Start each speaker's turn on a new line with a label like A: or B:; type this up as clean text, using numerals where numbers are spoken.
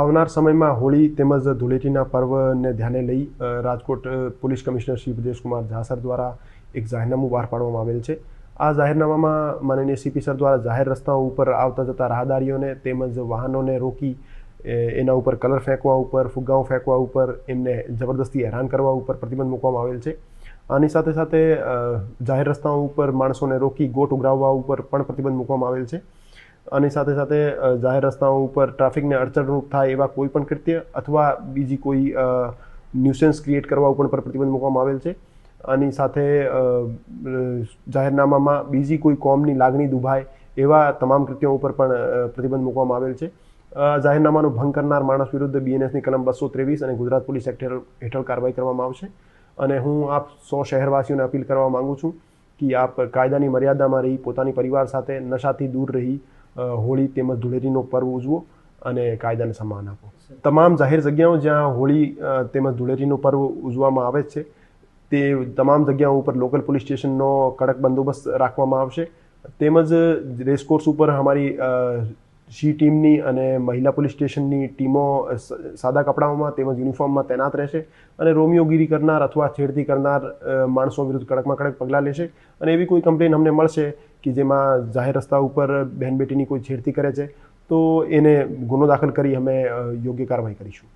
A: આવનાર સમયમાં હોળી તેમજ ધૂળેટીના પર્વને ધ્યાને લઈ Rajkot police commissioner Shri Brajeshkumar Jha sir દ્વારા એક જાહેરનામું બહાર પાડવામાં આવેલ છે। આ જાહેરનામામાં માનનીય સીપી સર દ્વારા જાહેર રસ્તાઓ ઉપર આવતા જતા રાહદારીઓને તેમજ વાહનોને રોકી એના ઉપર કલર ફેંકવા ઉપર, ફુગ્ગાઓ ફેંકવા ઉપર, એમને જબરદસ્તી હેરાન કરવા ઉપર પ્રતિબંધ મૂકવામાં આવેલ છે। આની સાથે સાથે જાહેર રસ્તાઓ ઉપર માણસોને રોકી ગોટ ઉઘરાવવા ઉપર પણ પ્રતિબંધ મૂકવામાં આવેલ છે। આની સાથે સાથે જાહેર રસ્તાઓ ઉપર ટ્રાફિકને અડચણરૂપ થાય એવા કોઈ પણ કૃત્ય અથવા બીજી કોઈ ન્યુસન્સ ક્રિએટ કરવા ઉપર પણ પ્રતિબંધ મૂકવામાં આવેલ છે। આની સાથે જાહેરનામામાં બીજી કોઈ કોમની લાગણી દુભાય એવા તમામ કૃત્યો ઉપર પણ પ્રતિબંધ મૂકવામાં આવેલ છે। જાહેરનામાનો ભંગ કરનાર માણસ વિરુદ્ધ BNSની કલમ 223 અને ગુજરાત પોલીસ એક્ટ હેઠળ કાર્યવાહી કરવામાં આવશે। અને હું આપ 100 શહેરવાસીઓને અપીલ કરવા માંગુ છું કે આપ કાયદાની મર્યાદામાં રહી પોતાની પરિવાર સાથે નશાથી દૂર રહી હોળી તેમજ ધૂળેટીનો પર્વ ઉજવો અને કાયદાને સન્માન આપો। તમામ જાહેર જગ્યાઓ જ્યાં હોળી તેમજ ધૂળેટીનો પર્વ ઉજવવામાં આવે છે તે તમામ જગ્યાઓ ઉપર લોકલ પોલીસ સ્ટેશનનો કડક બંદોબસ્ત રાખવામાં આવશે। તેમજ રેસકોર્સ ઉપર અમારી સી ટીમની અને મહિલા પોલીસ સ્ટેશનની ટીમો સાદા કપડાઓમાં તેમજ યુનિફોર્મમાં તૈનાત રહેશે અને રોમિયોગીરી કરનાર અથવા છેડતી કરનાર માણસો વિરુદ્ધ કડકમાં કડક પગલાં લેશે। અને એવી કોઈ કમ્પ્લેન અમને મળશે કે જેમાં જાહેર રસ્તા ઉપર બહેન બેટીની કોઈ છેડતી કરે છે તો એને ગુનો દાખલ કરી અમે યોગ્ય કાર્યવાહી કરીશું।